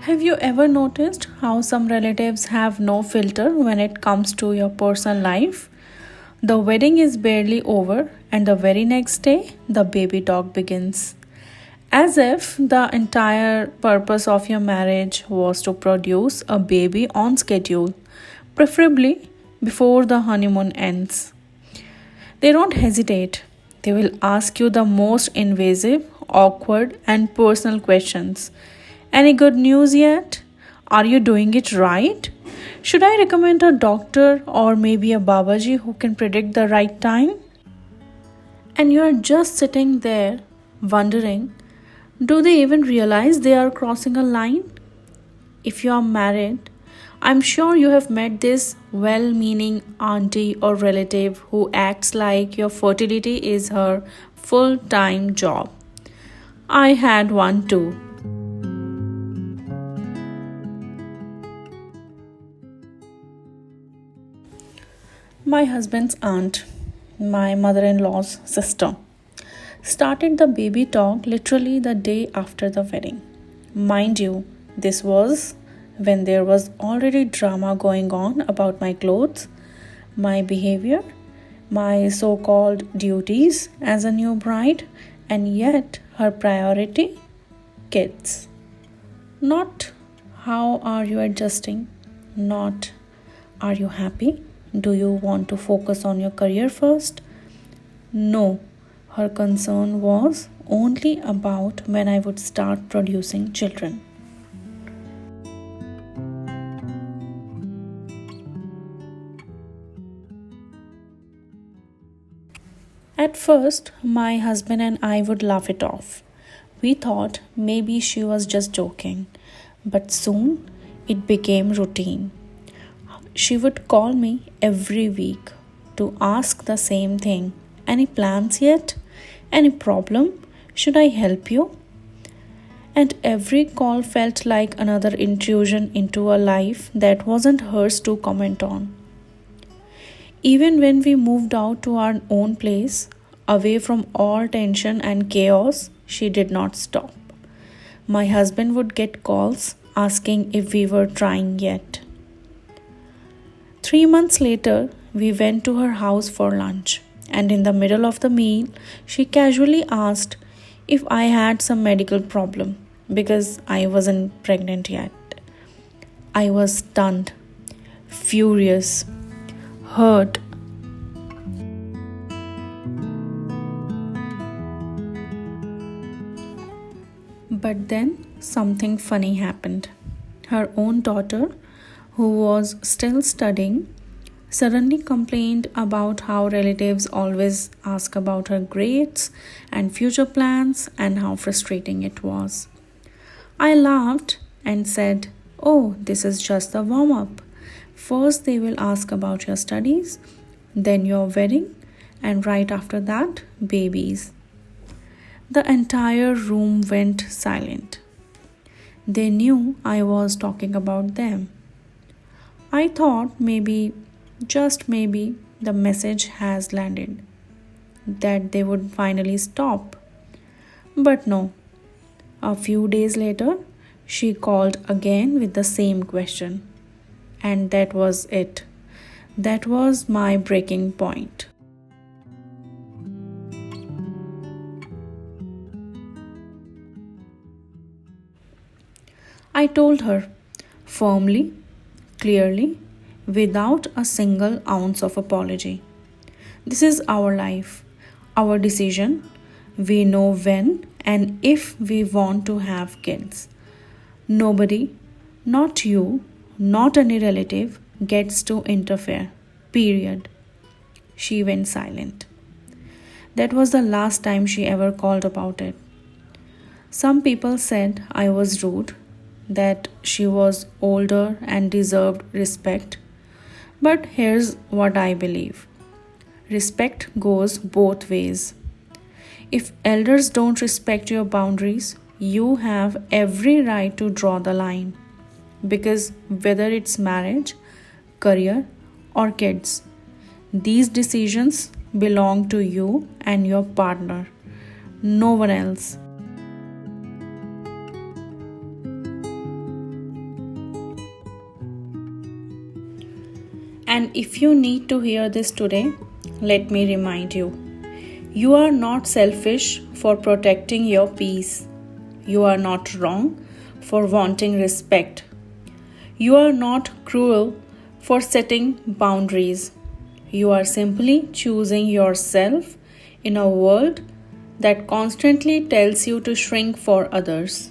Have you ever noticed how some relatives have no filter when it comes to your personal life? The wedding is barely over, and the very next day, the baby talk begins. As if the entire purpose of your marriage was to produce a baby on schedule, preferably before the honeymoon ends. They don't hesitate. They will ask you the most invasive, awkward, and personal questions. Any good news yet? Are you doing it right? Should I recommend a doctor or maybe a Babaji who can predict the right time? And you are just sitting there wondering, do they even realize they are crossing a line? If you are married, I'm sure you have met this well meaning auntie or relative who acts like your fertility is her full time job. I had one too. My husband's aunt, my mother in law's sister, started the baby talk literally the day after the wedding. Mind you, this was when there was already drama going on about my clothes, my behavior, my so called duties as a new bride, and yet her priority kids. Not how are you adjusting, not are you happy? Do you want to focus on your career first? No, her concern was only about when I would start producing children. At first, my husband and I would laugh it off. We thought maybe she was just joking, but soon it became routine. She would call me every week to ask the same thing. Any plans yet? Any problem? Should I help you? And every call felt like another intrusion into a life that wasn't hers to comment on. Even when we moved out to our own place, away from all tension and chaos, she did not stop. My husband would get calls asking if we were trying yet. 3 months later, we went to her house for lunch, and in the middle of the meal, she casually asked if I had some medical problem because I wasn't pregnant yet. I was stunned, furious, hurt. But then something funny happened. Her own daughter, who was still studying, suddenly complained about how relatives always ask about her grades and future plans and how frustrating it was. I laughed and said, "Oh, this is just the warm up. First, they will ask about your studies, then your wedding, and right after that, babies." The entire room went silent. They knew I was talking about them. I thought maybe, just maybe, the message has landed, that they would finally stop. But no, a few days later, she called again with the same question. And that was it. That was my breaking point. I told her firmly, clearly, without a single ounce of apology. This is our life, our decision. We know when and if we want to have kids. Nobody, not you, not any relative, gets to interfere. Period. She went silent. That was the last time she ever called about it. Some people said I was rude, that she was older and deserved respect. But here's what I believe: respect goes both ways. If elders don't respect your boundaries, you have every right to draw the line. Because whether it's marriage, career, or kids, these decisions belong to you and your partner, no one else. And if you need to hear this today, let me remind you. You are not selfish for protecting your peace. You are not wrong for wanting respect. You are not cruel for setting boundaries. You are simply choosing yourself in a world that constantly tells you to shrink for others.